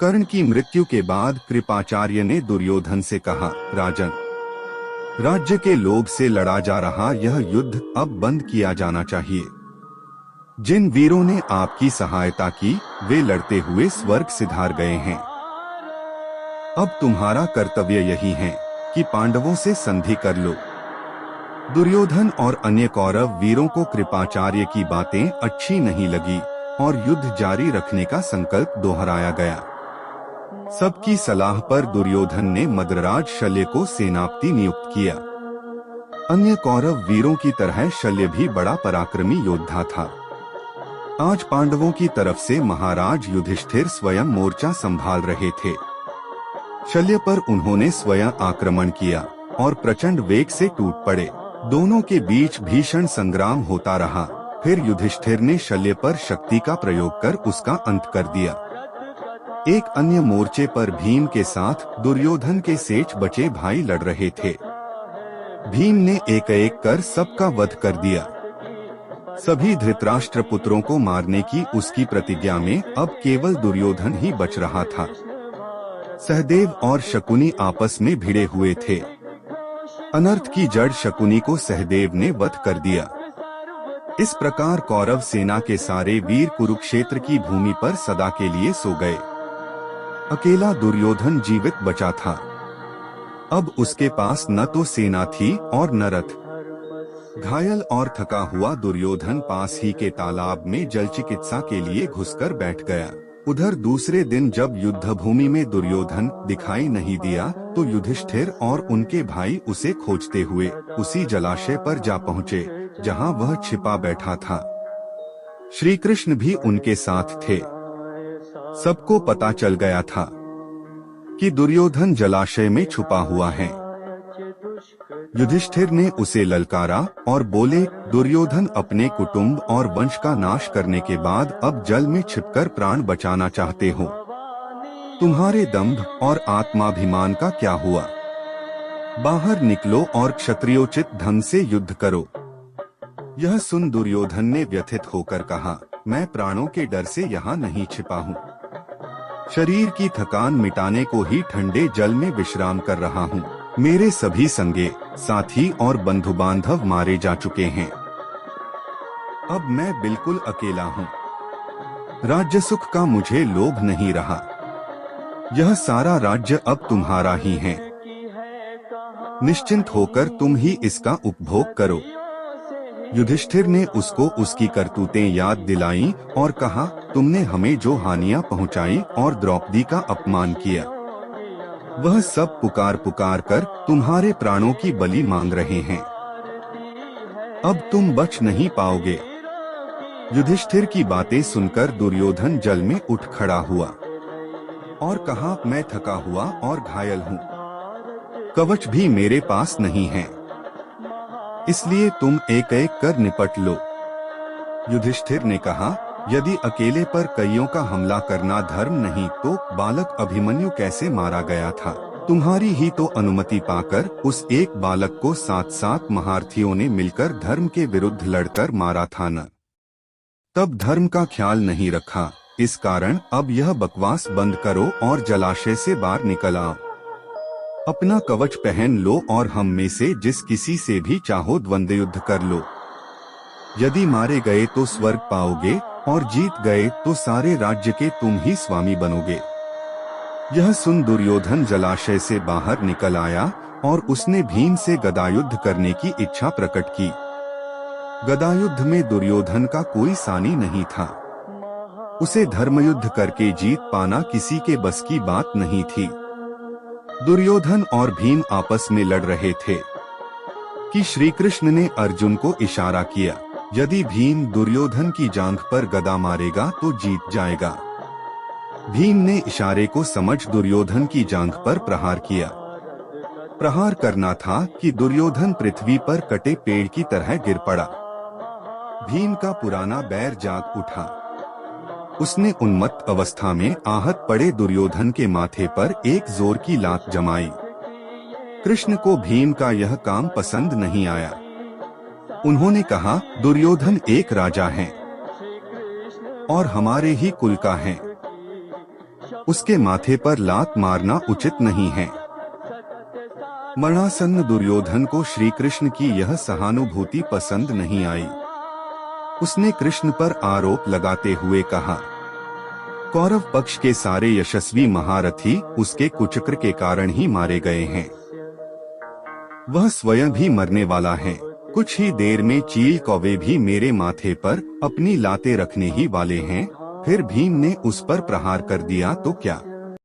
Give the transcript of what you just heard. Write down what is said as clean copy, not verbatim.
कर्ण की मृत्यु के बाद कृपाचार्य ने दुर्योधन से कहा, राजन, राज्य के लोभ से लड़ा जा रहा यह युद्ध अब बंद किया जाना चाहिए। जिन वीरों ने आपकी सहायता की वे लड़ते हुए स्वर्ग सिधार गए हैं। अब तुम्हारा कर्तव्य यही है कि पांडवों से संधि कर लो। दुर्योधन और अन्य कौरव वीरों को कृपाचार्य की बातें अच्छी नहीं लगी और युद्ध जारी रखने का संकल्प दोहराया गया। सबकी सलाह पर दुर्योधन ने मद्रराज शल्य को सेनापति नियुक्त किया। अन्य कौरव वीरों की तरह शल्य भी बड़ा पराक्रमी योद्धा था। आज पांडवों की तरफ से महाराज युधिष्ठिर स्वयं मोर्चा संभाल रहे थे। शल्य पर उन्होंने स्वयं आक्रमण किया और प्रचंड वेग से टूट पड़े। दोनों के बीच भीषण संग्राम होता रहा। फिर युधिष्ठिर ने शल्य पर शक्ति का प्रयोग कर उसका अंत कर दिया। एक अन्य मोर्चे पर भीम के साथ दुर्योधन के सेठ बचे भाई लड़ रहे थे। भीम ने एक एक कर सबका वध कर दिया। सभी धृतराष्ट्र पुत्रों को मारने की उसकी प्रतिज्ञा में अब केवल दुर्योधन ही बच रहा था। सहदेव और शकुनी आपस में भिड़े हुए थे। अनर्थ की जड़ शकुनी को सहदेव ने वध कर दिया। इस प्रकार कौरव सेना के सारे वीर कुरुक्षेत्र की भूमि पर सदा के लिए सो गए। अकेला दुर्योधन जीवित बचा था। अब उसके पास न तो सेना थी और न रथ। घायल और थका हुआ दुर्योधन पास ही के तालाब में जल चिकित्सा के लिए घुसकर बैठ गया। उधर दूसरे दिन जब युद्ध भूमि में दुर्योधन दिखाई नहीं दिया तो युधिष्ठिर और उनके भाई उसे खोजते हुए उसी जलाशय पर जा पहुँचे जहाँ वह छिपा बैठा था। श्री कृष्ण भी उनके साथ थे। सबको पता चल गया था कि दुर्योधन जलाशय में छुपा हुआ है। युधिष्ठिर ने उसे ललकारा और बोले, दुर्योधन अपने कुटुंब और वंश का नाश करने के बाद अब जल में छिपकर प्राण बचाना चाहते हो। तुम्हारे दंभ और आत्माभिमान का क्या हुआ? बाहर निकलो और क्षत्रियोचित ढंग से युद्ध करो। यह सुन दुर्योधन ने व्यथित होकर कहा, मैं प्राणों के डर से यहाँ नहीं छिपा हूँ। शरीर की थकान मिटाने को ही ठंडे जल में विश्राम कर रहा हूँ। मेरे सभी संगे साथी और बंधु बांधव मारे जा चुके हैं। अब मैं बिल्कुल अकेला हूँ। राज्य सुख का मुझे लोभ नहीं रहा। यह सारा राज्य अब तुम्हारा ही है। निश्चिंत होकर तुम ही इसका उपभोग करो। युधिष्ठिर ने उसको उसकी करतूतें याद दिलाईं और कहा, तुमने हमें जो हानियां पहुंचाई और द्रौपदी का अपमान किया, वह सब पुकार पुकार कर तुम्हारे प्राणों की बलि मांग रहे हैं। अब तुम बच नहीं पाओगे। युधिष्ठिर की बातें सुनकर दुर्योधन जल में उठ खड़ा हुआ और कहा, मैं थका हुआ और घायल हूँ। कवच भी मेरे पास नहीं है, इसलिए तुम एक एक कर निपट लो। युधिष्ठिर ने कहा, यदि अकेले पर कईयों का हमला करना धर्म नहीं तो बालक अभिमन्यु कैसे मारा गया था? तुम्हारी ही तो अनुमति पाकर उस एक बालक को 7-7 महारथियों ने मिलकर धर्म के विरुद्ध लड़कर मारा था न? तब धर्म का ख्याल नहीं रखा। इस कारण अब यह बकवास बंद करो और जलाशय से बाहर निकल आओ। अपना कवच पहन लो और हम में से जिस किसी से भी चाहो द्वंद्व युद्ध कर लो। यदि मारे गए तो स्वर्ग पाओगे और जीत गए तो सारे राज्य के तुम ही स्वामी बनोगे। यह सुन दुर्योधन जलाशय से बाहर निकल आया और उसने भीम से गदायुद्ध करने की इच्छा प्रकट की। गदायुद्ध में दुर्योधन का कोई सानी नहीं था। उसे धर्मयुद्ध करके जीत पाना किसी के बस की बात नहीं थी। दुर्योधन और भीम आपस में लड़ रहे थे कि श्री कृष्ण ने अर्जुन को इशारा किया, यदि भीम दुर्योधन की जांघ पर गदा मारेगा तो जीत जाएगा। भीम ने इशारे को समझ दुर्योधन की जांघ पर प्रहार किया। प्रहार करना था कि दुर्योधन पृथ्वी पर कटे पेड़ की तरह गिर पड़ा। भीम का पुराना बैर जाग उठा। उसने उन्मत्त अवस्था में आहत पड़े दुर्योधन के माथे पर एक जोर की लात जमाई। कृष्ण को भीम का यह काम पसंद नहीं आया। उन्होंने कहा, दुर्योधन एक राजा है और हमारे ही कुल का है। उसके माथे पर लात मारना उचित नहीं है। मरणासन्न दुर्योधन को श्री कृष्ण की यह सहानुभूति पसंद नहीं आई। उसने कृष्ण पर आरोप लगाते हुए कहा, कौरव पक्ष के सारे यशस्वी महारथी उसके कुचक्र के कारण ही मारे गए हैं। वह स्वयं भी मरने वाला है। कुछ ही देर में चील कौवे भी मेरे माथे पर अपनी लातें रखने ही वाले हैं। फिर भीम ने उस पर प्रहार कर दिया तो क्या